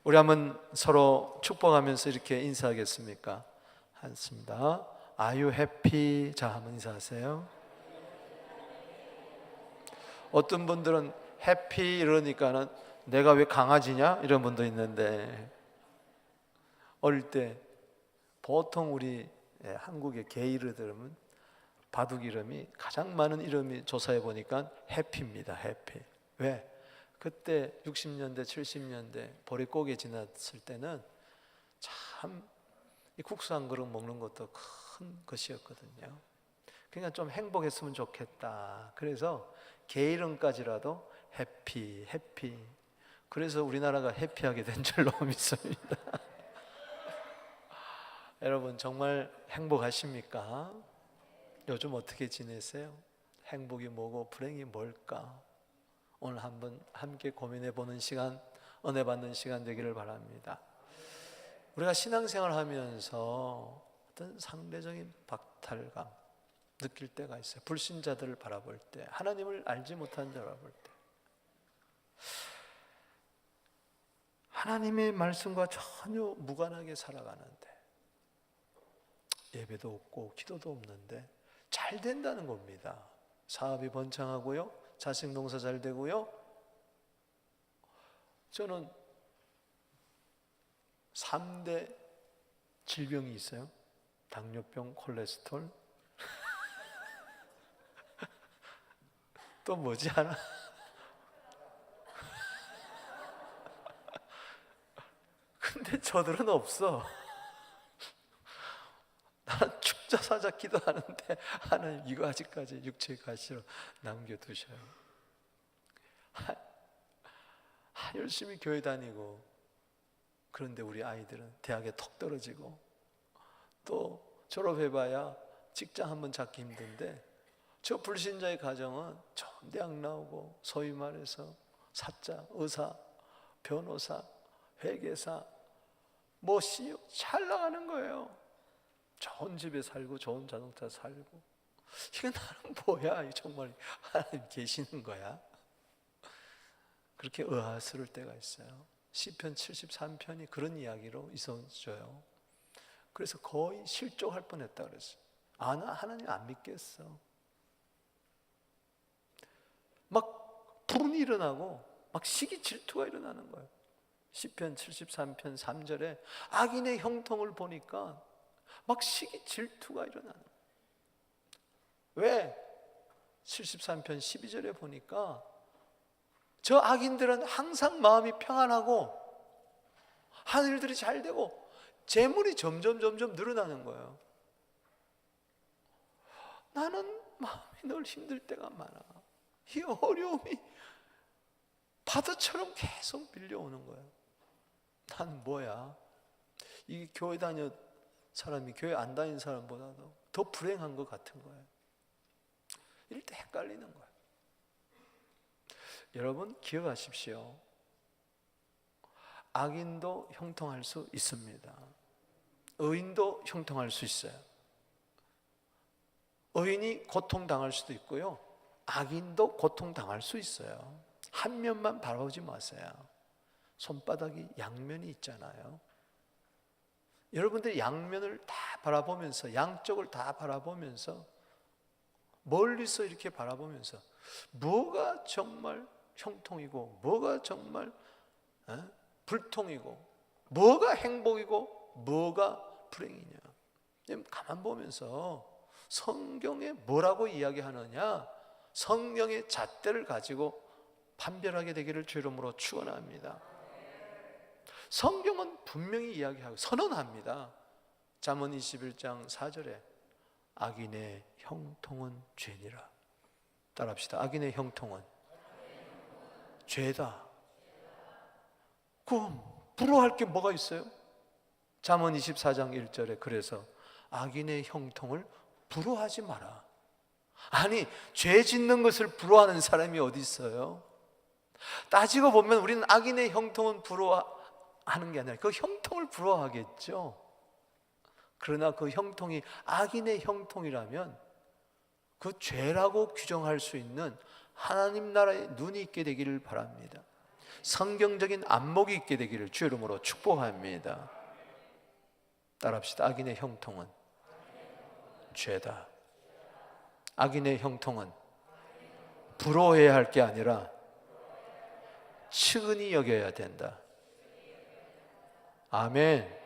우리 한번 서로 축복하면서 이렇게 인사하겠습니까? 하겠습니다. Are you happy? 자, 한번 인사하세요. 어떤 분들은 해피 이러니까는 내가 왜 강아지냐? 이런 분도 있는데, 어릴 때 보통 우리 한국의 개 이름은 바둑 이름이 가장 많은 이름이 조사해 보니까 해피입니다. 해피. 왜? 그때 60년대 70년대 보릿고개 지났을 때는 참 이 국수 한 그릇 먹는 것도 큰 것이었거든요. 그러니까 좀 행복했으면 좋겠다. 그래서 개 이름까지라도 해피. 그래서 우리나라가 해피하게 된 줄로 믿습니다. 여러분 정말 행복하십니까? 요즘 어떻게 지내세요? 행복이 뭐고 불행이 뭘까? 오늘 한번 함께 고민해 보는 시간, 은혜 받는 시간 되기를 바랍니다. 우리가 신앙생활 하면서 어떤 상대적인 박탈감 느낄 때가 있어요. 불신자들을 바라볼 때, 하나님을 알지 못한 자를 바라볼 때, 하나님의 말씀과 전혀 무관하게 살아가는데, 예배도 없고 기도도 없는데 잘 된다는 겁니다. 사업이 번창하고요, 자식 농사 잘 되고요. 저는 3대 질병이 있어요. 당뇨병, 콜레스테롤, 또 뭐지 하나? 근데 저들은 없어. 나는 축자사자 기도하는데 하나님 이거 아직까지 육체의 가시로 남겨두셔요. 열심히 교회 다니고, 그런데 우리 아이들은 대학에 턱 떨어지고, 또 졸업해봐야 직장 한번 잡기 힘든데, 저 불신자의 가정은 좋은 대학 나오고 소위 말해서 사자, 의사, 변호사, 회계사, 뭐 CEO 잘 나가는 거예요. 좋은 집에 살고 좋은 자동차 살고. 이게 나는 뭐야? 정말 하나님 계시는 거야? 그렇게 의아스러울 때가 있어요. 시편 73편이 그런 이야기로 있어줘요. 그래서 거의 실족할 뻔했다 그랬어요. 나 하나님 안 믿겠어. 막 불운이 일어나고 막 시기 질투가 일어나는 거예요. 시편 73편 3절에 악인의 형통을 보니까 막 시기 질투가 일어나는 거예요. 왜? 73편 12절에 보니까 저 악인들은 항상 마음이 평안하고 하늘들이 잘 되고 재물이 점점 늘어나는 거예요. 나는 마음이 늘 힘들 때가 많아. 이 어려움이 파도처럼 계속 밀려오는 거예요. 난 뭐야? 이 교회 다녔 사람이 교회 안 다닌 사람보다도 더 불행한 것 같은 거예요. 이럴 때 헷갈리는 거예요. 여러분 기억하십시오. 악인도 형통할 수 있습니다. 의인도 형통할 수 있어요. 의인이 고통당할 수도 있고요, 악인도 고통당할 수 있어요. 한 면만 바라보지 마세요. 손바닥이 양면이 있잖아요. 여러분들이 양면을 다 바라보면서, 양쪽을 다 바라보면서, 멀리서 이렇게 바라보면서 뭐가 정말 형통이고 뭐가 정말 불통이고 뭐가 행복이고 뭐가 불행이냐, 가만 보면서 성경에 뭐라고 이야기하느냐, 성경의 잣대를 가지고 판별하게 되기를 주 이름으로 축원합니다. 성경은 분명히 이야기하고 선언합니다. 잠언 21장 4절에 악인의 형통은 죄니라. 따라합시다. 악인의 형통은 죄다. 그럼 부러워할 게 뭐가 있어요? 잠언 24장 1절에 그래서 악인의 형통을 부러워하지 마라. 아니, 죄 짓는 것을 부러워하는 사람이 어디 있어요? 따지고 보면 우리는 악인의 형통은 부러워하는 게 아니라 그 형통을 부러워하겠죠. 그러나 그 형통이 악인의 형통이라면 그 죄라고 규정할 수 있는 하나님 나라에 눈이 있게 되기를 바랍니다. 성경적인 안목이 있게 되기를 주의 이름으로 축복합니다. 따라합시다. 악인의 형통은 죄다. 악인의 형통은 부러워해야 할 게 아니라 측은히 여겨야 된다. 아멘.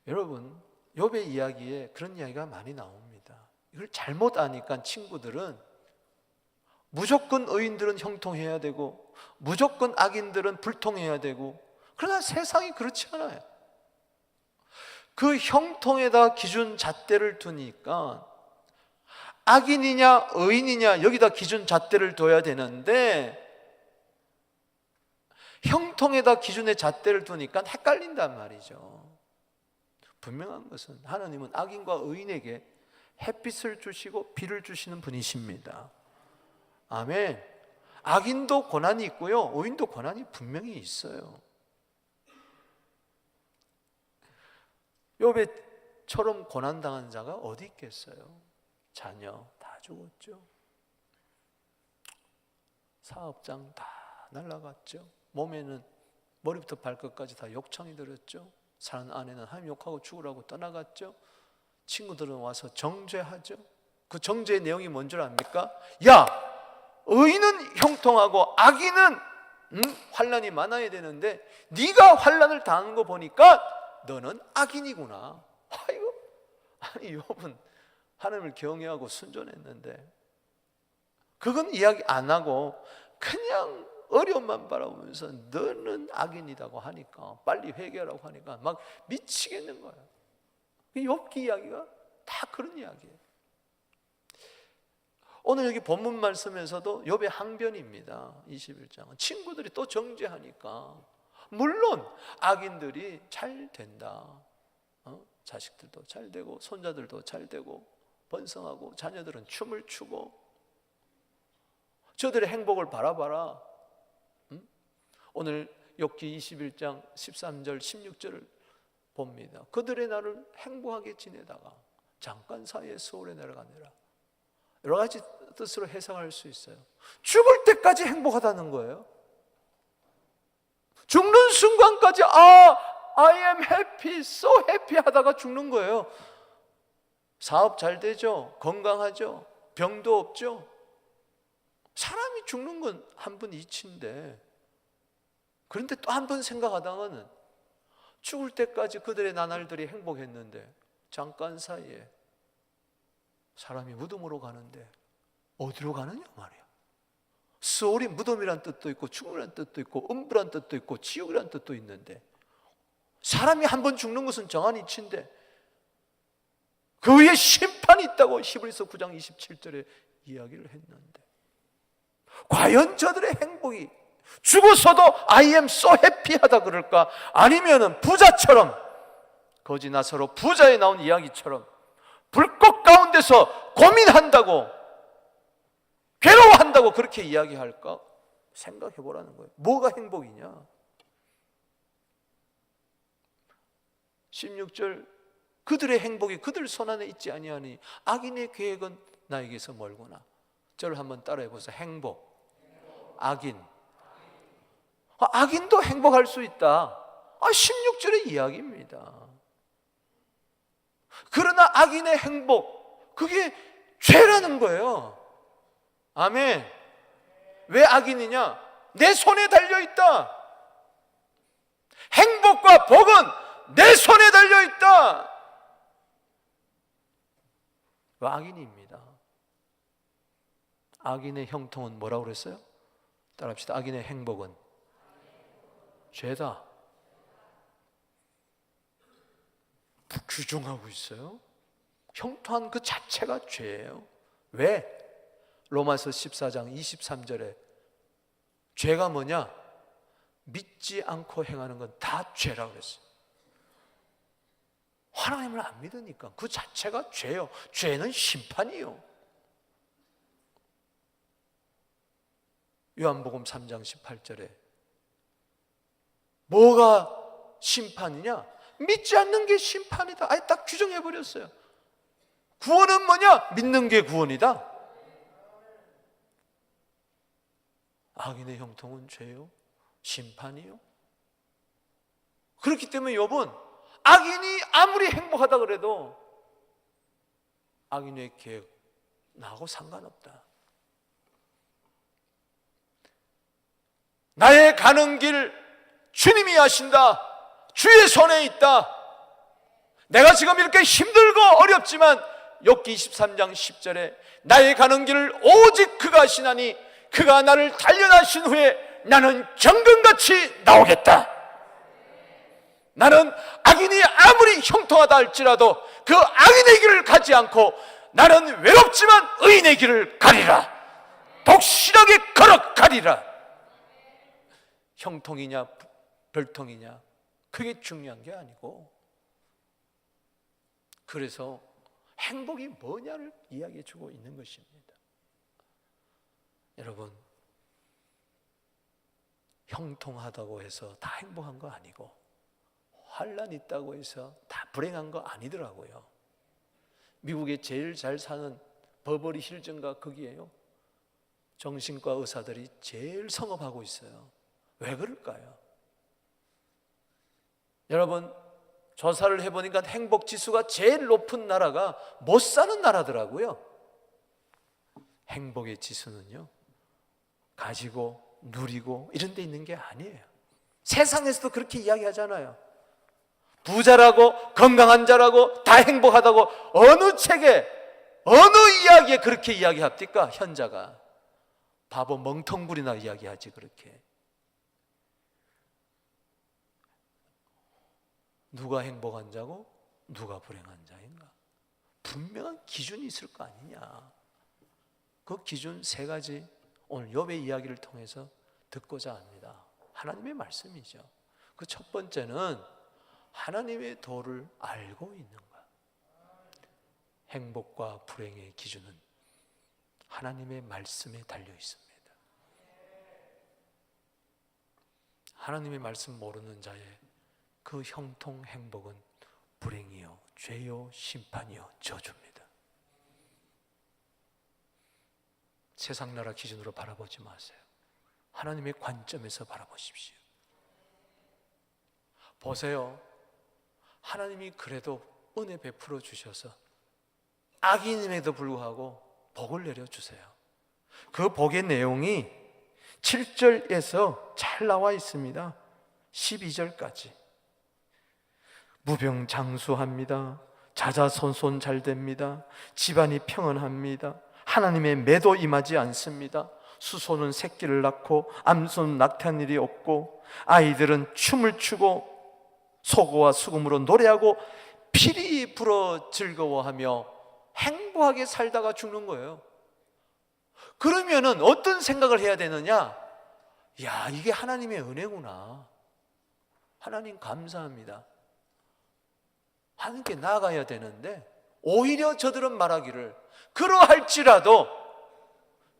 여러분, 욥의 이야기에 그런 이야기가 많이 나옵니다. 이걸 잘못 아니까 친구들은 무조건 의인들은 형통해야 되고 무조건 악인들은 불통해야 되고, 그러나 세상이 그렇지 않아요. 그 형통에다 기준 잣대를 두니까 악인이냐 의인이냐 여기다 기준 잣대를 둬야 되는데, 형통에다 기준의 잣대를 두니까 헷갈린단 말이죠. 분명한 것은 하나님은 악인과 의인에게 햇빛을 주시고 비를 주시는 분이십니다. 아멘. 악인도 고난이 있고요, 의인도 고난이 분명히 있어요. 욥처럼 고난당한 자가 어디 있겠어요? 자녀 다 죽었죠. 사업장 다 날아갔죠. 몸에는 머리부터 발끝까지 다 욕창이 들었죠. 사는 아내는 하나님 욕하고 죽으라고 떠나갔죠. 친구들은 와서 정죄하죠. 그 정죄의 내용이 뭔 줄 압니까? 야, 의인은 형통하고 악인은 환난이 많아야 되는데 네가 환난을 당한 거 보니까 너는 악인이구나. 아이고, 아니 욥은 하나님을 경외하고 순종했는데 그건 이야기 안 하고 그냥 어려움만 바라보면서 너는 악인이라고 하니까, 빨리 회개하라고 하니까 막 미치겠는 거예요. 욥기 이야기가 다 그런 이야기예요. 오늘 여기 본문 말씀에서도 욥의 항변입니다. 21장은 친구들이 또 정죄하니까 물론 악인들이 잘 된다. 자식들도 잘 되고 손자들도 잘 되고 번성하고 자녀들은 춤을 추고 저들의 행복을 바라봐라. 오늘 욥기 21장 13절 16절을 봅니다. 그들의 날을 행복하게 지내다가 잠깐 사이에 수월에 내려가느라. 여러 가지 뜻으로 해석할 수 있어요. 죽을 때까지 행복하다는 거예요. 죽는 순간까지 I am happy, so happy 하다가 죽는 거예요. 사업 잘 되죠. 건강하죠. 병도 없죠. 사람이 죽는 건 한 번 이치인데, 그런데 또 한 번 생각하다가는 죽을 때까지 그들의 나날들이 행복했는데 잠깐 사이에 사람이 무덤으로 가는데 어디로 가느냐 말이야. 소울이 무덤이란 뜻도 있고 죽음이란 뜻도 있고 음부란 뜻도 있고 지옥이란 뜻도 있는데, 사람이 한 번 죽는 것은 정한 이치인데 그 위에 심판이 있다고 히브리서 9장 27절에 이야기를 했는데, 과연 저들의 행복이 죽어서도 I am so happy 하다 그럴까? 아니면은 부자처럼, 거지 나사로 부자에 나온 이야기처럼 불꽃 가운데서 고민한다고, 괴로워한다고 그렇게 이야기할까? 생각해 보라는 거예요. 뭐가 행복이냐? 16절, 그들의 행복이 그들 손안에 있지 아니하니 악인의 계획은 나에게서 멀구나. 저를 한번 따라해 보세요. 행복, 악인. 악인도 행복할 수 있다. 16절의 이야기입니다. 그러나 악인의 행복, 그게 죄라는 거예요. 아멘. 왜 악인이냐? 내 손에 달려있다. 행복과 복은 내 손에 달려있다. 악인입니다. 악인의 형통은 뭐라고 그랬어요? 따라합시다. 악인의 행복은 죄다. 규정하고 있어요. 형통한 그 자체가 죄예요. 왜? 로마서 14장 23절에 죄가 뭐냐? 믿지 않고 행하는 건 다 죄라고 그랬어요. 하나님을 안 믿으니까 그 자체가 죄요. 죄는 심판이요. 요한복음 3장 18절에 뭐가 심판이냐? 믿지 않는 게 심판이다. 아예 딱 규정해버렸어요. 구원은 뭐냐? 믿는 게 구원이다. 악인의 형통은 죄요, 심판이요. 그렇기 때문에 욥은 악인이 아무리 행복하다 그래도 악인의 계획 나하고 상관없다. 나의 가는 길 주님이 하신다. 주의 손에 있다. 내가 지금 이렇게 힘들고 어렵지만 욥기 23장 10절에 나의 가는 길을 오직 그가 하시나니 그가 나를 단련하신 후에 나는 정금같이 나오겠다. 나는 악인이 아무리 형통하다 할지라도 그 악인의 길을 가지 않고 나는 외롭지만 의인의 길을 가리라. 독실하게 걸어가리라. 형통이냐 별통이냐 그게 중요한 게 아니고, 그래서 행복이 뭐냐를 이야기해 주고 있는 것입니다. 여러분, 형통하다고 해서 다 행복한 거 아니고 환난 있다고 해서 다 불행한 거 아니더라고요. 미국에 제일 잘 사는 버버리 힐튼가 거기에요, 정신과 의사들이 제일 성업하고 있어요. 왜 그럴까요? 여러분, 조사를 해보니까 행복지수가 제일 높은 나라가 못 사는 나라더라고요. 행복의 지수는요, 가지고 누리고 이런 데 있는 게 아니에요. 세상에서도 그렇게 이야기하잖아요. 부자라고 건강한 자라고 다 행복하다고 어느 책에 어느 이야기에 그렇게 이야기합니까? 현자가 바보 멍텅구리나 이야기하지. 그렇게 누가 행복한 자고 누가 불행한 자인가? 분명한 기준이 있을 거 아니냐. 그 기준 세 가지 오늘 욥의 이야기를 통해서 듣고자 합니다. 하나님의 말씀이죠. 그 첫 번째는 하나님의 도를 알고 있는 것. 행복과 불행의 기준은 하나님의 말씀에 달려 있습니다. 하나님의 말씀 모르는 자의 그 형통 행복은 불행이요, 죄요, 심판이요, 저주입니다. 세상 나라 기준으로 바라보지 마세요. 하나님의 관점에서 바라보십시오. 보세요. 하나님이 그래도 은혜 베풀어 주셔서 악인임에도 불구하고 복을 내려주세요. 그 복의 내용이 7절에서 잘 나와 있습니다. 12절까지. 무병장수합니다. 자자손손 잘 됩니다. 집안이 평안합니다. 하나님의 매도 임하지 않습니다. 수소는 새끼를 낳고 암소는 낙태한 일이 없고 아이들은 춤을 추고 소고와 수금으로 노래하고 피리 불어 즐거워하며 행복하게 살다가 죽는 거예요. 그러면은 어떤 생각을 해야 되느냐? 야, 이게 하나님의 은혜구나. 하나님 감사합니다. 하나님께 나아가야 되는데 오히려 저들은 말하기를 그러할지라도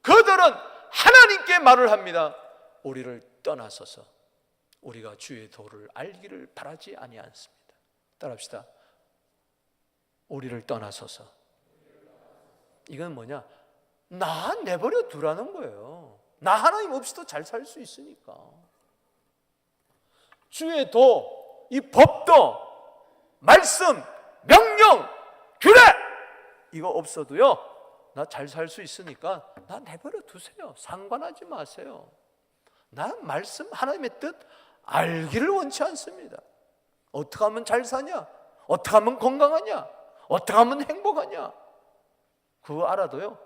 그들은 하나님께 말을 합니다. 우리를 떠나서서 우리가 주의 도를 알기를 바라지 아니하였습니다. 따라합시다. 우리를 떠나서서. 이건 뭐냐? 나 내버려 두라는 거예요. 나 하나님 없이도 잘 살 수 있으니까. 주의 도, 이 법도, 말씀, 명령, 규례 이거 없어도요 나 잘 살 수 있으니까 나 내버려 두세요. 상관하지 마세요. 나 말씀, 하나님의 뜻 알기를 원치 않습니다. 어떻게 하면 잘 사냐? 어떻게 하면 건강하냐? 어떻게 하면 행복하냐? 그거 알아도요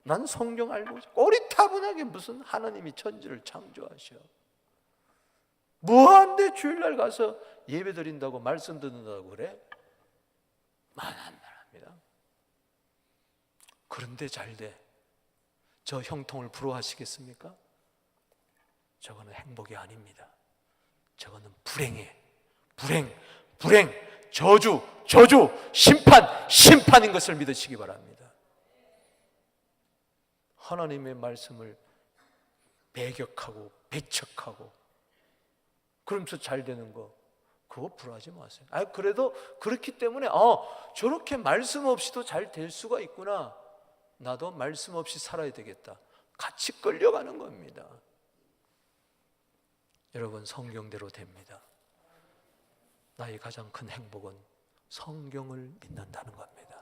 난 성경 알고 꼬리타분하게 무슨 하나님이 천지를 창조하셔. 뭐한데 주일날 가서 예배 드린다고 말씀 듣는다고 그래? 말 안 합니다. 그런데 잘 돼. 저 형통을 부러워하시겠습니까? 저거는 행복이 아닙니다. 저거는 불행해. 불행, 저주, 심판인 것을 믿으시기 바랍니다. 하나님의 말씀을 배격하고 배척하고 그러면서 잘 되는 거 그거 부러워하지 마세요. 그래도 그렇기 때문에 저렇게 말씀 없이도 잘 될 수가 있구나. 나도 말씀 없이 살아야 되겠다. 같이 끌려가는 겁니다. 여러분, 성경대로 됩니다. 나의 가장 큰 행복은 성경을 믿는다는 겁니다.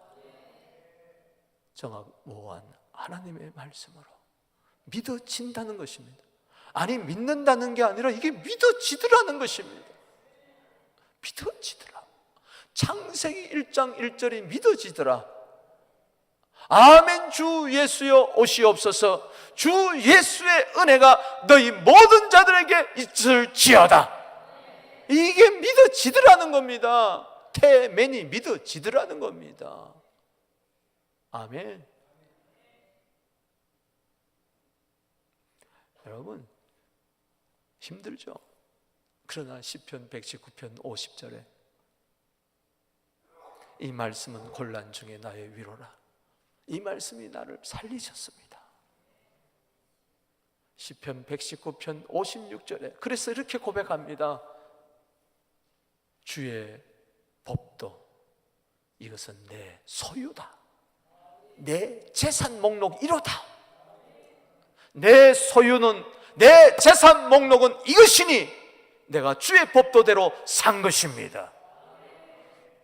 정확무한 하나님의 말씀으로 믿어진다는 것입니다. 아니, 믿는다는 게 아니라 이게 믿어지더라는 것입니다. 믿어지더라. 창세기 1장 1절이 믿어지더라. 아멘. 주 예수여 오시옵소서. 주 예수의 은혜가 너희 모든 자들에게 있을지어다. 이게 믿어지더라는 겁니다. 태맨이 믿어지더라는 겁니다. 아멘. 여러분, 힘들죠? 그러나 시편 119편 50절에 이 말씀은 곤란 중에 나의 위로라. 이 말씀이 나를 살리셨습니다. 시편 119편 56절에 그래서 이렇게 고백합니다. 주의 법도 이것은 내 소유다. 내 재산 목록 이로다. 내 소유는, 내 재산 목록은 이것이니 내가 주의 법도대로 산 것입니다.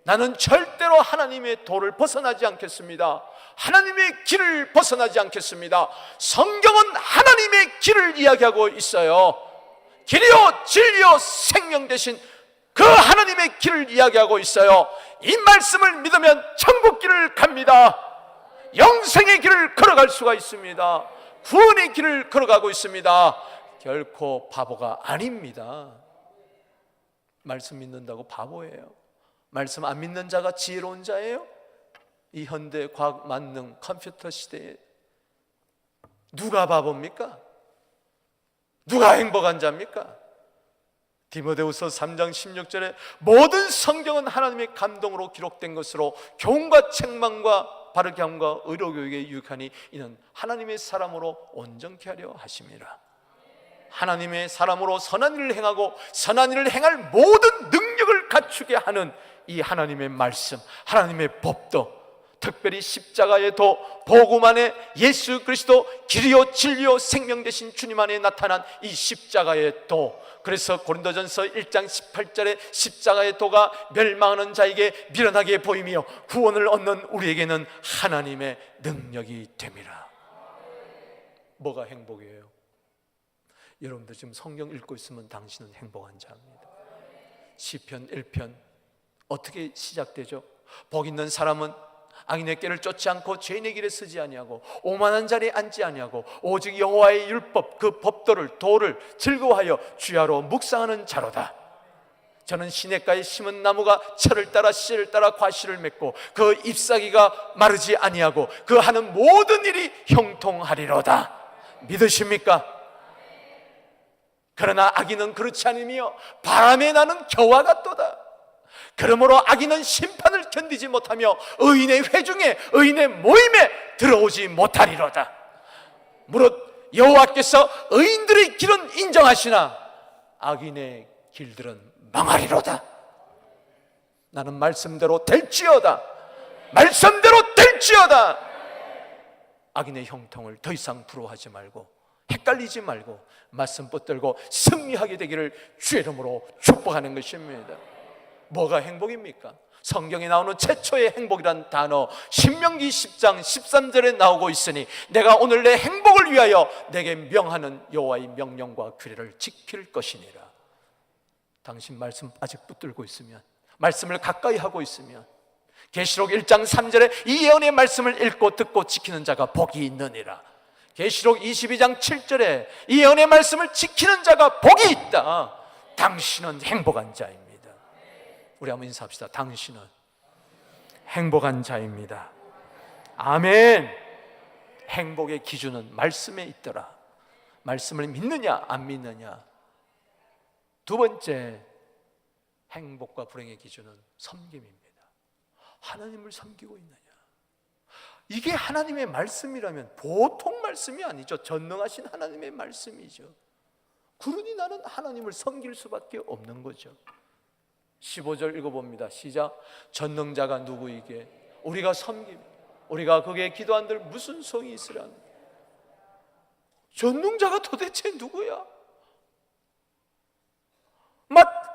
나는 절대로 하나님의 도를 벗어나지 않겠습니다. 하나님의 길을 벗어나지 않겠습니다. 성경은 하나님의 길을 이야기하고 있어요. 길이요 진리요 생명 되신 그 하나님의 길을 이야기하고 있어요. 이 말씀을 믿으면 천국 길을 갑니다. 영생의 길을 걸어갈 수가 있습니다. 구원의 길을 걸어가고 있습니다. 결코 바보가 아닙니다. 말씀 믿는다고 바보예요? 말씀 안 믿는 자가 지혜로운 자예요? 이 현대 과학 만능 컴퓨터 시대에 누가 바보입니까? 누가 행복한 자입니까? 디모데후서 3장 16절에 모든 성경은 하나님의 감동으로 기록된 것으로 교훈과 책망과 바르게 함과 의로 교육에 유익하니 이는 하나님의 사람으로 온전케 하려 하심이라. 하나님의 사람으로 선한 일을 행하고 선한 일을 행할 모든 능력을 갖추게 하는 이 하나님의 말씀, 하나님의 법도, 특별히 십자가의 도, 복음 안에 예수 그리스도 길이요 진리요 생명 되신 주님 안에 나타난 이 십자가의 도. 그래서 고린도전서 1장 18절에 십자가의 도가 멸망하는 자에게 미련하게 보이며 구원을 얻는 우리에게는 하나님의 능력이 됨이라. 뭐가 행복이에요? 여러분들 지금 성경 읽고 있으면 당신은 행복한 자입니다. 시편 1편 어떻게 시작되죠? 복 있는 사람은 악인의 길을 쫓지 않고 죄인의 길에 서지 아니하고 오만한 자리에 앉지 아니하고 오직 여호와의 율법 그 법도를 도를 즐거워하여 주야로 묵상하는 자로다. 저는 시냇가에 심은 나무가 철을 따라 씨를 따라 과실을 맺고 그 잎사귀가 마르지 아니하고 그 하는 모든 일이 형통하리로다. 믿으십니까? 그러나 악인은 그렇지 않으며 바람에 나는 겨와 같도다. 그러므로 악인은 심판을 견디지 못하며 의인의 회중에 의인의 모임에 들어오지 못하리로다. 무릇 여호와께서 의인들의 길은 인정하시나 악인의 길들은 망하리로다. 나는 말씀대로 될지어다. 말씀대로 될지어다. 악인의 형통을 더 이상 부러워하지 말고 헷갈리지 말고 말씀 붙들고 승리하게 되기를 주의 이름으로 축복하는 것입니다. 뭐가 행복입니까? 성경에 나오는 최초의 행복이란 단어 신명기 10장 13절에 나오고 있으니 내가 오늘 내 행복을 위하여 내게 명하는 여호와의 명령과 규례를 지킬 것이니라. 당신 말씀 아직 붙들고 있으면, 말씀을 가까이 하고 있으면 계시록 1장 3절에 이 예언의 말씀을 읽고 듣고 지키는 자가 복이 있느니라. 계시록 22장 7절에 이 예언의 말씀을 지키는 자가 복이 있다. 당신은 행복한 자입니다. 우리 한번 인사합시다. 당신은 행복한 자입니다. 아멘. 행복의 기준은 말씀에 있더라. 말씀을 믿느냐 안 믿느냐. 두 번째, 행복과 불행의 기준은 섬김입니다. 하나님을 섬기고 있느냐. 이게 하나님의 말씀이라면 보통 말씀이 아니죠. 전능하신 하나님의 말씀이죠. 그러니 나는 하나님을 섬길 수밖에 없는 거죠. 15절 읽어봅니다. 시작. 전능자가 누구이게 우리가 섬김, 우리가 그게 기도한들 무슨 성이 있으랴. 전능자가 도대체 누구야?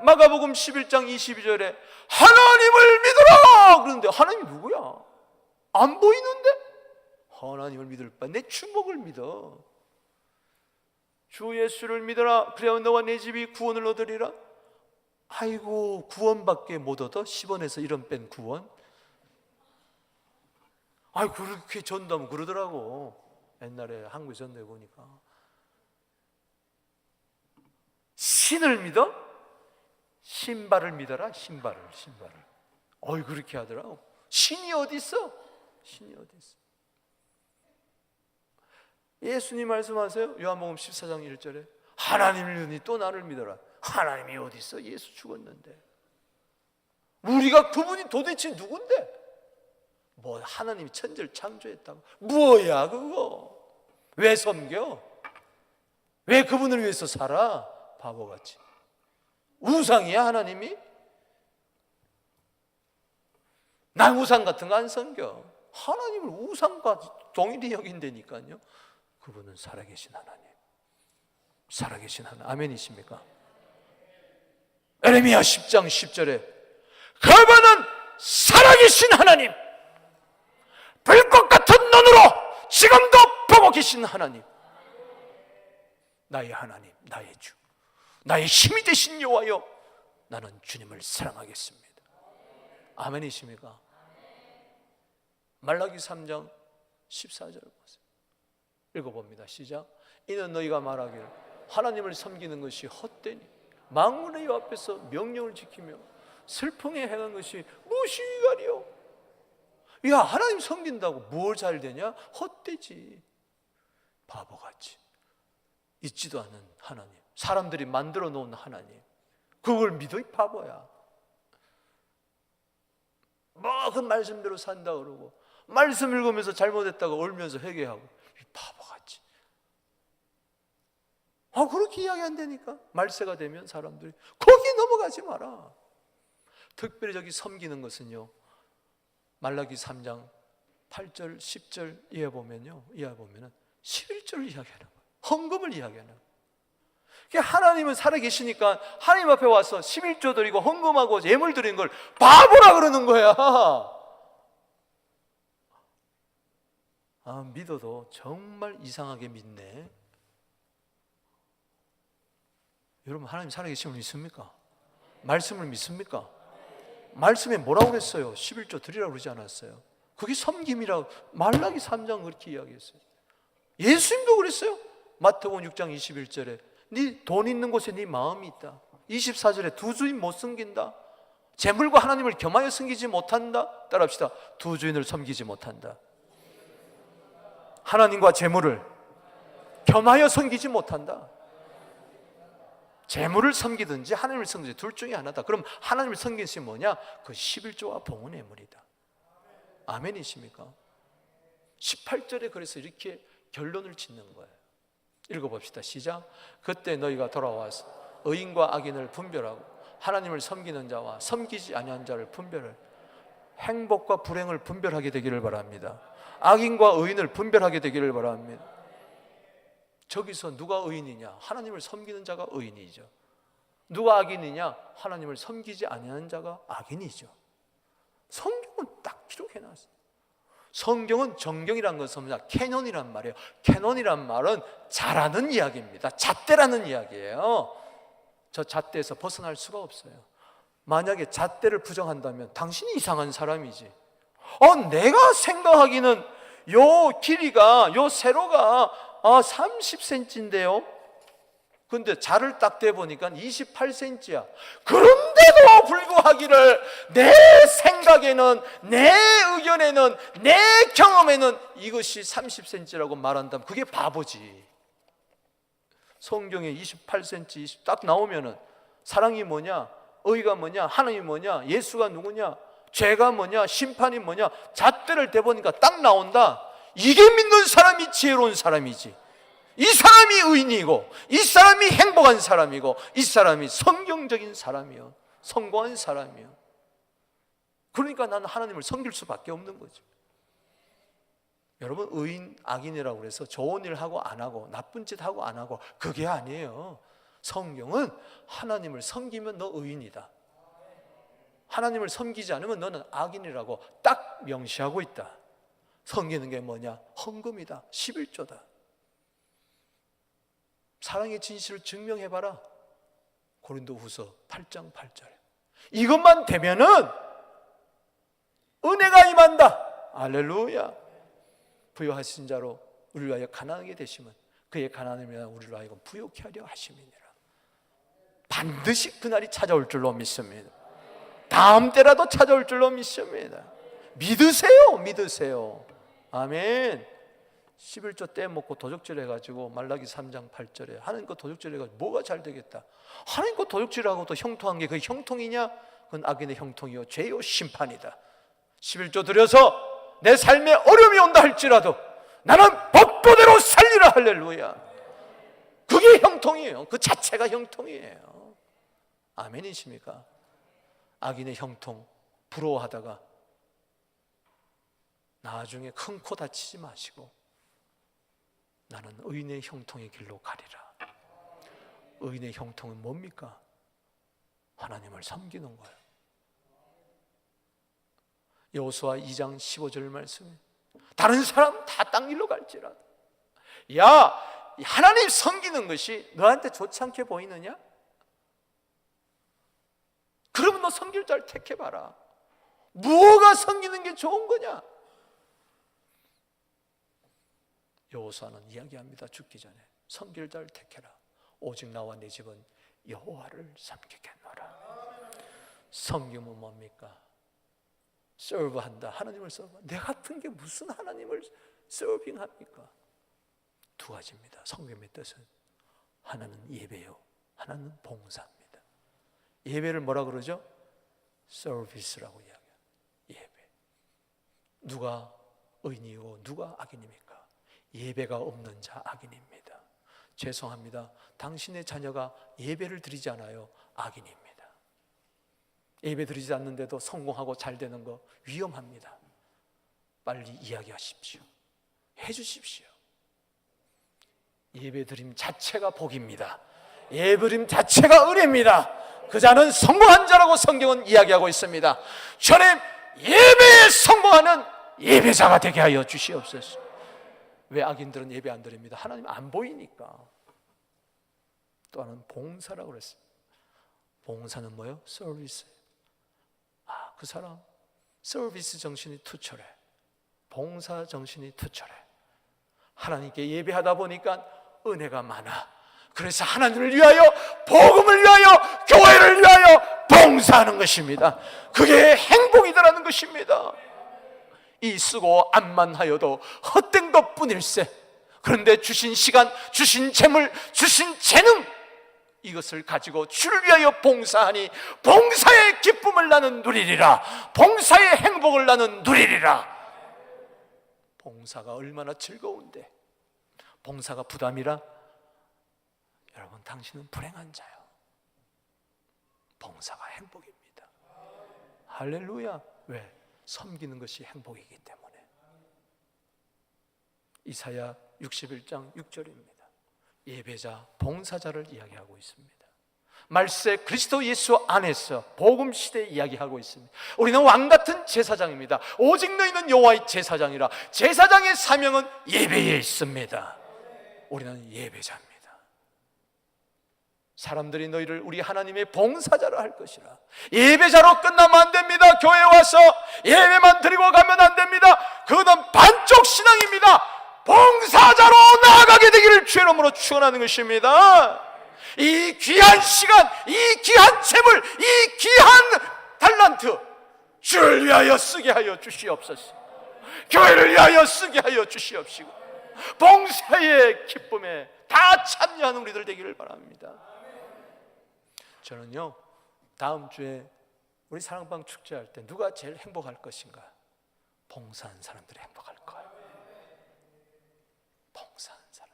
마가복음 11장 22절에 하나님을 믿어라 그러는데 하나님이 누구야? 안 보이는데? 하나님을 믿을 바 내 주먹을 믿어. 주 예수를 믿어라 그래야 너와 내 집이 구원을 얻으리라. 아이고, 구원밖에 못 얻어? 10원에서 1원 뺀 구원? 아이, 그렇게 전도하면 그러더라고. 옛날에 한국에 전도해 보니까. 신을 믿어? 신발을 믿어라. 신발을. 어이, 그렇게 하더라고. 신이 어디 있어? 신이 어디 있어? 예수님 말씀하세요. 요한복음 14장 1절에 하나님을 믿으니 또 나를 믿어라. 하나님이 어디 있어? 예수 죽었는데. 우리가 그분이 도대체 누군데? 뭐 하나님이 천지를 창조했다고? 뭐야 그거? 왜 섬겨? 왜 그분을 위해서 살아? 바보같이. 우상이야 하나님이? 난 우상 같은 거 안 섬겨. 하나님을 우상과 동일히 여긴다니까요. 그분은 살아계신 하나님. 살아계신 하나님. 아멘이십니까? 에레미야 10장 10절에 그분은 살아계신 하나님, 불꽃 같은 눈으로 지금도 보고 계신 하나님, 나의 하나님, 나의 주, 나의 힘이 되신 여호와여, 나는 주님을 사랑하겠습니다. 아멘이십니까? 말라기 3장 14절을 보세요. 읽어봅니다. 시작. 이는 너희가 말하기를 하나님을 섬기는 것이 헛되니 만군의 여호와 앞에서 명령을 지키며 슬픔에 행한 것이 무엇이 유익하리요? 야, 하나님 섬긴다고 뭘 잘 되냐? 헛되지. 바보같이 있지도 않은 하나님, 사람들이 만들어 놓은 하나님, 그걸 믿어? 이 바보야. 뭐 그 말씀대로 산다 그러고 말씀 읽으면서 잘못했다고 울면서 회개하고, 이 바보같이. 그렇게 이야기한다니까. 말세가 되면 사람들이 거기 넘어가지 마라. 특별히 저기 섬기는 것은요, 말라기 3장 8절 10절 이해 보면은 11절을 이야기하는 거예요. 헌금을 이야기하는 거예요. 하나님은 살아계시니까 하나님 앞에 와서 11조 드리고 헌금하고 예물 드리는 걸 바보라 그러는 거야. 믿어도 정말 이상하게 믿네. 여러분, 하나님 살아계심을 믿습니까? 말씀을 믿습니까? 말씀에 뭐라고 그랬어요? 11조 드리라고 그러지 않았어요? 그게 섬김이라고 말라기 3장 그렇게 이야기했어요. 예수님도 그랬어요. 마태복음 6장 21절에 네 돈 있는 곳에 네 마음이 있다. 24절에 두 주인 못 섬긴다. 재물과 하나님을 겸하여 섬기지 못한다. 따라합시다. 두 주인을 섬기지 못한다. 하나님과 재물을 겸하여 섬기지 못한다. 재물을 섬기든지 하나님을 섬기든지 둘 중에 하나다. 그럼 하나님을 섬기는 것이 뭐냐? 그 11조와 봉헌의 예물이다. 아멘이십니까? 18절에 그래서 이렇게 결론을 짓는 거예요. 읽어봅시다. 시작. 그때 너희가 돌아와서 의인과 악인을 분별하고 하나님을 섬기는 자와 섬기지 아니한 자를 분별을, 행복과 불행을 분별하게 되기를 바랍니다. 악인과 의인을 분별하게 되기를 바랍니다. 저기서 누가 의인이냐? 하나님을 섬기는 자가 의인이죠. 누가 악인이냐? 하나님을 섬기지 아니하는 자가 악인이죠. 성경은 딱 기록해놨어요. 성경은 정경이란 것은 뭐냐? 캐논이란 말이에요. 캐논이란 말은 잘하는 이야기입니다. 잣대라는 이야기예요. 저 잣대에서 벗어날 수가 없어요. 만약에 잣대를 부정한다면 당신이 이상한 사람이지. 내가 생각하기는 요 길이가, 요 세로가 30cm인데요. 근데 자를 딱 대보니까 28cm야. 그런데도 불구하기를 내 생각에는, 내 의견에는, 내 경험에는 이것이 30cm라고 말한다면 그게 바보지. 성경에 28cm 딱 나오면은 사랑이 뭐냐? 의가 뭐냐? 하나님이 뭐냐? 예수가 누구냐? 죄가 뭐냐? 심판이 뭐냐? 잣대를 대보니까 딱 나온다. 이게 믿는 사람이 지혜로운 사람이지. 이 사람이 의인이고, 이 사람이 행복한 사람이고, 이 사람이 성경적인 사람이요, 성공한 사람이요. 그러니까 나는 하나님을 섬길 수밖에 없는 거죠. 여러분, 의인, 악인이라고 해서 좋은 일 하고 안 하고 나쁜 짓 하고 안 하고 그게 아니에요. 성경은 하나님을 섬기면 너 의인이다, 하나님을 섬기지 않으면 너는 악인이라고 딱 명시하고 있다. 섬기는 게 뭐냐? 헌금이다, 11조다. 사랑의 진실을 증명해봐라. 고린도후서 8장 8절에 이것만 되면은 은혜가 임한다. 할렐루야. 부요하신 자로 우리를 하여 가난하게 되시면 그의 가난함이나 우리를 하여금 부요케 하려 하심이니라. 반드시 그날이 찾아올 줄로 믿습니다. 다음 때라도 찾아올 줄로 믿습니다. 믿으세요, 믿으세요. 아멘. 11조 떼먹고 도적질 해가지고 말라기 3장 8절에 하나님 거 도적질 해가지고 뭐가 잘 되겠다. 하나님 거 도적질하고 또 형통한 게 그게 형통이냐? 그건 악인의 형통이요 죄요 심판이다. 11조 들여서 내 삶에 어려움이 온다 할지라도 나는 법도대로 살리라. 할렐루야. 그게 형통이에요. 그 자체가 형통이에요. 아멘이십니까? 악인의 형통 부러워하다가 나중에 큰 코 다치지 마시고 나는 의인의 형통의 길로 가리라. 의인의 형통은 뭡니까? 하나님을 섬기는 거예요. 여호수아 2장 15절 말씀에 다른 사람 다 땅 일로 갈지라도, 야, 하나님 섬기는 것이 너한테 좋지 않게 보이느냐? 그러면 너 섬길 자를 택해봐라. 뭐가 섬기는 게 좋은 거냐? 여호수아는 이야기합니다. 죽기 전에 섬길 자를 택해라. 오직 나와 내 집은 여호와를 섬기겠노라. 섬김은 뭡니까? 서브한다. 하나님을 서브. 내 같은 게 무슨 하나님을 서빙합니까? 두 가지입니다. 섬김의 뜻은 하나는 예배요, 하나는 봉사입니다. 예배를 뭐라 그러죠? 서비스라고 이야기해요. 예배. 누가 의인이고 누가 악인입니까? 예배가 없는 자 악인입니다. 죄송합니다. 당신의 자녀가 예배를 드리지 않아요. 악인입니다. 예배 드리지 않는데도 성공하고 잘 되는 거 위험합니다. 빨리 이야기하십시오. 해주십시오. 예배 드림 자체가 복입니다. 예배 드림 자체가 은혜입니다. 그 자는 성공한 자라고 성경은 이야기하고 있습니다. 주님, 예배에 성공하는 예배자가 되게 하여 주시옵소서. 왜 악인들은 예배 안 드립니다? 하나님 안 보이니까. 또 하나는 봉사라고 그랬어요. 봉사는 뭐예요? 서비스. 그 사람 서비스 정신이 투철해. 봉사 정신이 투철해. 하나님께 예배하다 보니까 은혜가 많아. 그래서 하나님을 위하여, 복음을 위하여, 교회를 위하여 봉사하는 것입니다. 그게 행복이더라는 것입니다. 이 쓰고 암만 하여도 헛된 것뿐일세. 그런데 주신 시간, 주신 재물, 주신 재능, 이것을 가지고 주를 위하여 봉사하니 봉사의 기쁨을 나는 누리리라. 봉사의 행복을 나는 누리리라. 봉사가 얼마나 즐거운데 봉사가 부담이라? 여러분, 당신은 불행한 자요. 봉사가 행복입니다. 할렐루야. 왜? 섬기는 것이 행복이기 때문에. 이사야 61장 6절입니다. 예배자, 봉사자를 이야기하고 있습니다. 말세 그리스도 예수 안에서 복음 시대에 이야기하고 있습니다. 우리는 왕같은 제사장입니다. 오직 너희는 여호와의 제사장이라. 제사장의 사명은 예배에 있습니다. 우리는 예배자입니다. 사람들이 너희를 우리 하나님의 봉사자로 할 것이라. 예배자로 끝나면 안 됩니다. 교회에 와서 예배만 드리고 가면 안 됩니다. 그것은 반쪽 신앙입니다. 봉사자로 나아가게 되기를 주의 이름으로 축원하는 것입니다. 이 귀한 시간, 이 귀한 재물, 이 귀한 달란트 주를 위하여 쓰게 하여 주시옵소서. 교회를 위하여 쓰게 하여 주시옵시고 봉사의 기쁨에 다 참여하는 우리들 되기를 바랍니다. 저는요, 다음 주에 우리 사랑방 축제할 때 누가 제일 행복할 것인가? 봉사한 사람들이 행복할 거예요. 봉사한 사람.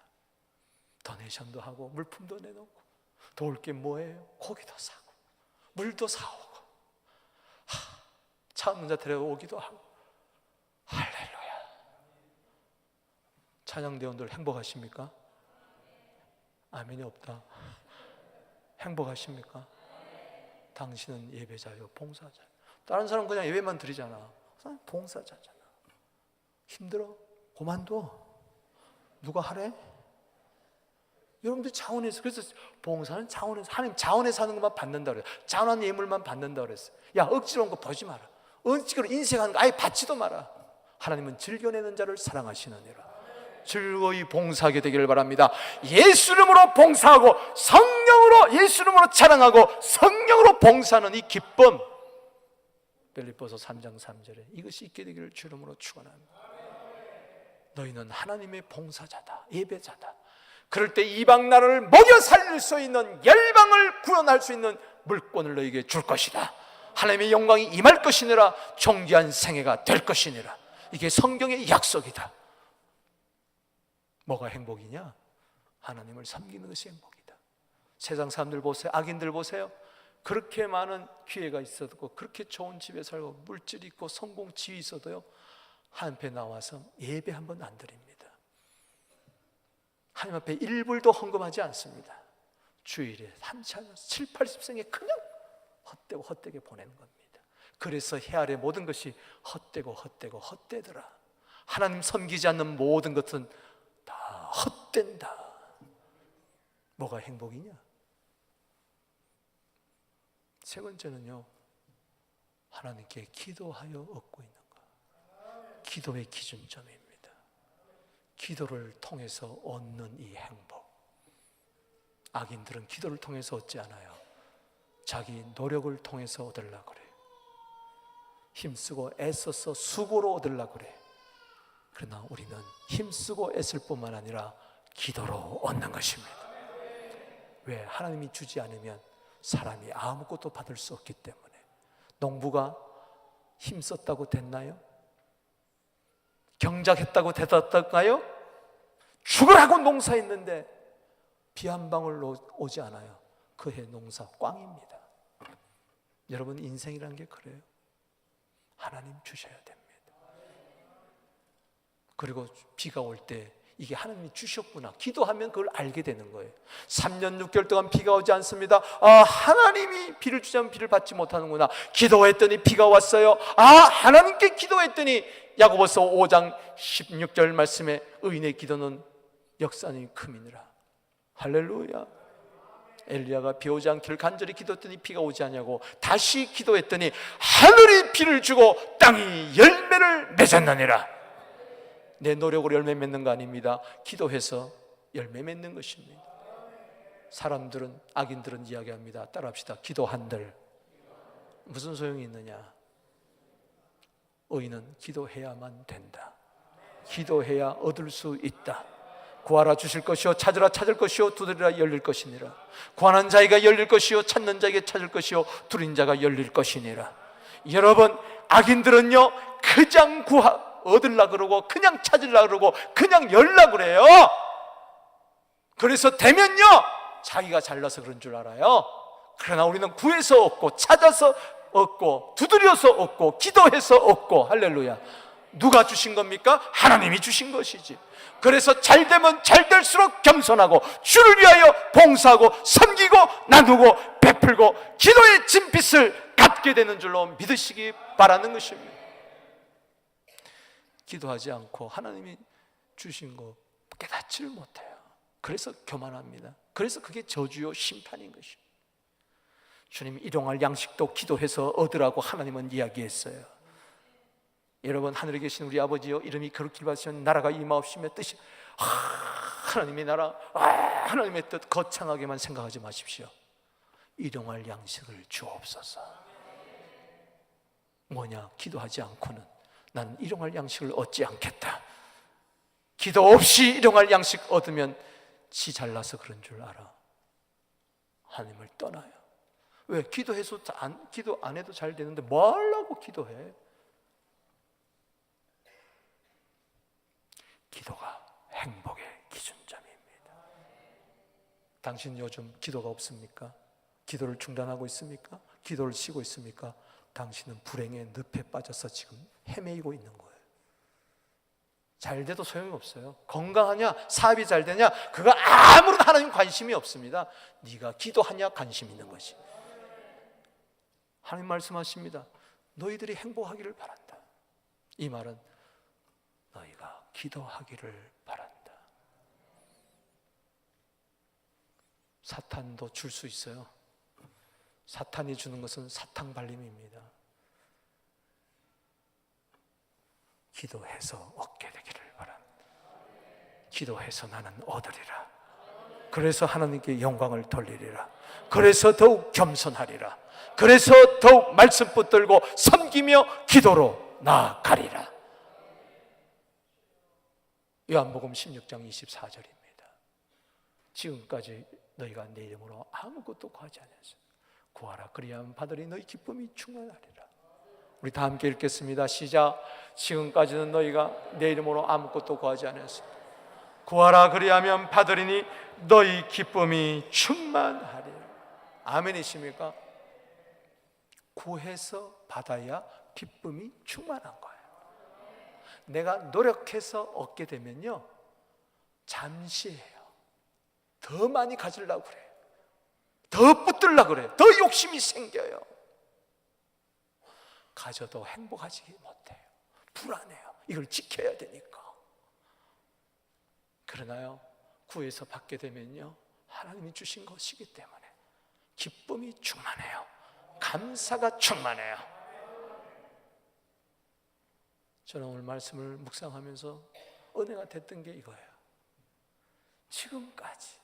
도네이션도 하고 물품도 내놓고 도울 게 뭐예요? 고기도 사고 물도 사오고 차 없는 자 데려오기도 하고. 할렐루야. 찬양대원들 행복하십니까? 아멘이 없다. 행복하십니까? 당신은 예배자요, 봉사자요. 다른 사람 그냥 예배만 드리잖아. 봉사자잖아. 힘들어? 그만둬. 누가 하래? 여러분들 차원에서, 그래서 봉사는 차원에서, 하나님 차원에서 하는 것만 받는다 그래요. 차원한 예물만 받는다 그랬어요. 야, 억지로 온 거 보지 마라. 억지로 인생하는 거 아예 받지도 마라. 하나님은 즐겨내는 자를 사랑하시느니라. 즐거이 봉사하게 되기를 바랍니다. 예수 이름으로 봉사하고 성령으로, 예수 이름으로 찬양하고 성령으로 봉사하는 이 기쁨, 빌립보서 3장 3절에 이것이 있게 되기를 주 이름으로 축원합니다. 너희는 하나님의 봉사자다, 예배자다. 그럴 때 이방 나라를 먹여 살릴 수 있는, 열방을 구원할 수 있는 물권을 너희에게 줄 것이다. 하나님의 영광이 임할 것이니라. 존귀한 생애가 될 것이니라. 이게 성경의 약속이다. 뭐가 행복이냐? 하나님을 섬기는 것이 행복이다. 세상 사람들 보세요. 악인들 보세요. 그렇게 많은 기회가 있어도, 그렇게 좋은 집에 살고 물질이 있고 성공, 지위 있어도요, 하나님 앞에 나와서 예배 한 번 안 드립니다. 하나님 앞에 1불도 헌금하지 않습니다. 주일에 3차, 7, 80생에 그냥 헛되고 헛되게 보내는 겁니다. 그래서 해 아래 모든 것이 헛되고 헛되고 헛되더라. 하나님 섬기지 않는 모든 것은 다 헛된다. 뭐가 행복이냐? 세 번째는요, 하나님께 기도하여 얻고 있는 것. 기도의 기준점입니다. 기도를 통해서 얻는 이 행복. 악인들은 기도를 통해서 얻지 않아요. 자기 노력을 통해서 얻으려고 그래요. 힘쓰고 애써서 수고로 얻으려고 그래. 그러나 우리는 힘쓰고 애쓸 뿐만 아니라 기도로 얻는 것입니다. 왜? 하나님이 주지 않으면 사람이 아무것도 받을 수 없기 때문에. 농부가 힘썼다고 됐나요? 경작했다고 되었던가요? 죽으라고 농사했는데 비 한 방울 오지 않아요. 그 해 농사 꽝입니다. 여러분, 인생이란 게 그래요. 하나님 주셔야 됩니다. 그리고 비가 올 때 이게 하나님이 주셨구나, 기도하면 그걸 알게 되는 거예요. 3년 6개월 동안 비가 오지 않습니다. 하나님이 비를 주자면 비를 받지 못하는구나. 기도했더니 비가 왔어요. 하나님께 기도했더니, 야고보서 5장 16절 말씀에 의인의 기도는 역사는 크미니라. 할렐루야. 엘리야가 비 오지 않기를 간절히 기도했더니 비가 오지 않냐고 다시 기도했더니 하늘이 비를 주고 땅이 열매를 맺었느니라. 내 노력으로 열매 맺는 거 아닙니다. 기도해서 열매 맺는 것입니다. 사람들은, 악인들은 이야기합니다. 따라합시다. 기도한들 무슨 소용이 있느냐? 의인은 기도해야만 된다. 기도해야 얻을 수 있다. 구하라 주실 것이요, 찾으라 찾을 것이요, 두드리라 열릴 것이니라. 구하는 자에게 열릴 것이요, 찾는 자에게 찾을 것이요, 두드린 자가 열릴 것이니라. 여러분, 악인들은요 그냥 얻으려고 그러고 그냥 찾으려고 그러고 그냥 열려고 그래요. 그래서 되면요 자기가 잘나서 그런 줄 알아요. 그러나 우리는 구해서 얻고 찾아서 얻고 두드려서 얻고 기도해서 얻고. 할렐루야. 누가 주신 겁니까? 하나님이 주신 것이지. 그래서 잘 되면 잘 될수록 겸손하고 주를 위하여 봉사하고 섬기고 나누고 베풀고 기도의 진빛을 갖게 되는 줄로 믿으시기 바라는 것입니다. 기도하지 않고 하나님이 주신 거 깨닫지를 못해요. 그래서 교만합니다. 그래서 그게 저주요 심판인 것입니다. 주님, 일용할 양식도 기도해서 얻으라고 하나님은 이야기했어요. 여러분, 하늘에 계신 우리 아버지여, 이름이 거룩히 받으시면 나라가 임하옵시며 뜻이 하나님의 나라, 하나님의 뜻 거창하게만 생각하지 마십시오. 일용할 양식을 주옵소서. 뭐냐? 기도하지 않고는 난 일용할 양식을 얻지 않겠다. 기도 없이 일용할 양식 얻으면 지 잘나서 그런 줄 알아. 하나님을 떠나요. 왜? 기도해서 기도 안 해도 잘 되는데 뭐 하려고 기도해? 기도가 행복의 기준점입니다. 당신 요즘 기도가 없습니까? 기도를 중단하고 있습니까? 기도를 쉬고 있습니까? 당신은 불행의 늪에 빠져서 지금 헤매이고 있는 거예요. 잘 돼도 소용이 없어요. 건강하냐, 사업이 잘 되냐, 그거 아무런 하나님 관심이 없습니다. 네가 기도하냐 관심 있는 것이. 하나님 말씀하십니다. 너희들이 행복하기를 바란다. 이 말은 너희가 기도하기를 바란다. 사탄도 줄 수 있어요. 사탄이 주는 것은 사탕발림입니다. 기도해서 얻게 되기를 바란다. 기도해서 나는 얻으리라. 그래서 하나님께 영광을 돌리리라. 그래서 더욱 겸손하리라. 그래서 더욱 말씀 붙들고 섬기며 기도로 나아가리라. 요한복음 16장 24절입니다. 지금까지 너희가 내 이름으로 아무것도 구하지 않았어. 구하라 그리하면 받으리. 너희 기쁨이 충만하리라. 우리 다 함께 읽겠습니다. 시작. 지금까지는 너희가 내 이름으로 아무것도 구하지 않았어. 구하라 그리하면 받으리니 너희 기쁨이 충만하리라. 아멘이십니까? 구해서 받아야 기쁨이 충만한 거예요. 내가 노력해서 얻게 되면요, 잠시예요. 더 많이 가지려고 그래요. 더 붙들려고 그래요. 더 욕심이 생겨요. 가져도 행복하지 못해요. 불안해요. 이걸 지켜야 되니까. 그러나요, 구해서 받게 되면요, 하나님이 주신 것이기 때문에 기쁨이 충만해요. 감사가 충만해요. 저는 오늘 말씀을 묵상하면서 은혜가 됐던 게 이거예요. 지금까지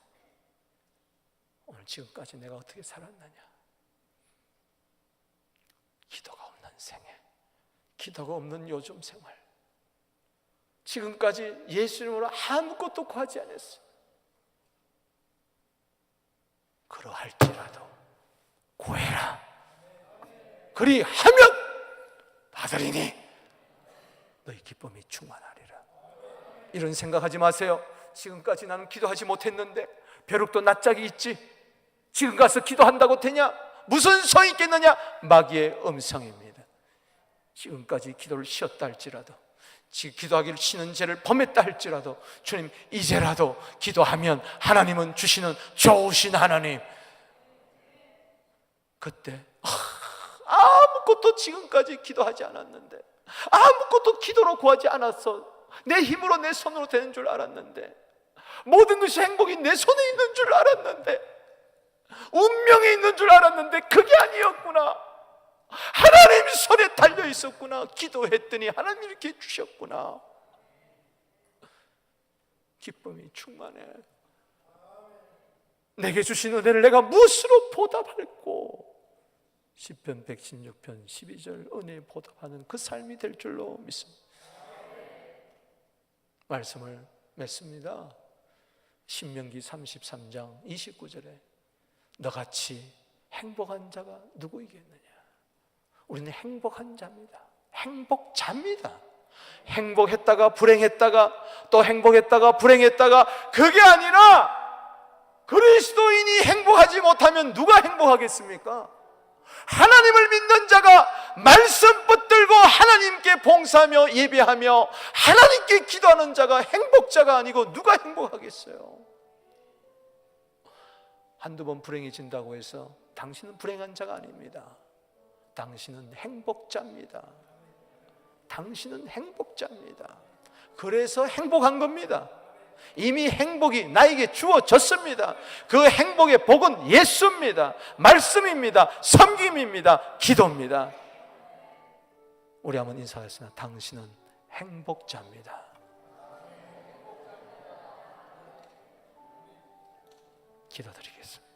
내가 어떻게 살았느냐. 기도가 없는 생애, 기도가 없는 요즘 생활. 지금까지 예수님으로 아무것도 구하지 않았어. 그러할지라도 구해라. 그리하면 받으리니 너희 기쁨이 충만하리라. 이런 생각하지 마세요. 지금까지 나는 기도하지 못했는데 벼룩도 낯짝이 있지, 지금 가서 기도한다고 되냐? 무슨 소용이 있겠느냐? 마귀의 음성입니다. 지금까지 기도를 쉬었다 할지라도, 지금 기도하기를 쉬는 죄를 범했다 할지라도, 주님 이제라도 기도하면 하나님은 주시는 좋으신 하나님. 그때 아무것도 지금까지 기도하지 않았는데, 아무것도 기도로 구하지 않았어. 내 힘으로 내 손으로 되는 줄 알았는데, 모든 것이 행복이 내 손에 있는 줄 알았는데, 운명에 있는 줄 알았는데 그게 아니었구나. 하나님 손에 달려 있었구나. 기도했더니 하나님 이렇게 주셨구나. 기쁨이 충만해. 내게 주신 은혜를 내가 무엇으로 보답할꼬. 시편 116편 12절 은혜에 보답하는 그 삶이 될 줄로 믿습니다. 말씀을 맺습니다. 신명기 33장 29절에 너같이 행복한 자가 누구이겠느냐. 우리는 행복한 자입니다. 행복자입니다. 행복했다가 불행했다가 또 행복했다가 불행했다가, 그게 아니라 그리스도인이 행복하지 못하면 누가 행복하겠습니까? 하나님을 믿는 자가 말씀 붙들고 하나님께 봉사하며 예배하며 하나님께 기도하는 자가 행복자가 아니고 누가 행복하겠어요? 한두 번 불행해진다고 해서 당신은 불행한 자가 아닙니다. 당신은 행복자입니다. 당신은 행복자입니다. 그래서 행복한 겁니다. 이미 행복이 나에게 주어졌습니다. 그 행복의 복은 예수입니다. 말씀입니다. 섬김입니다. 기도입니다. 우리 한번 인사하겠습니다. 당신은 행복자입니다. 기도드리겠습니다.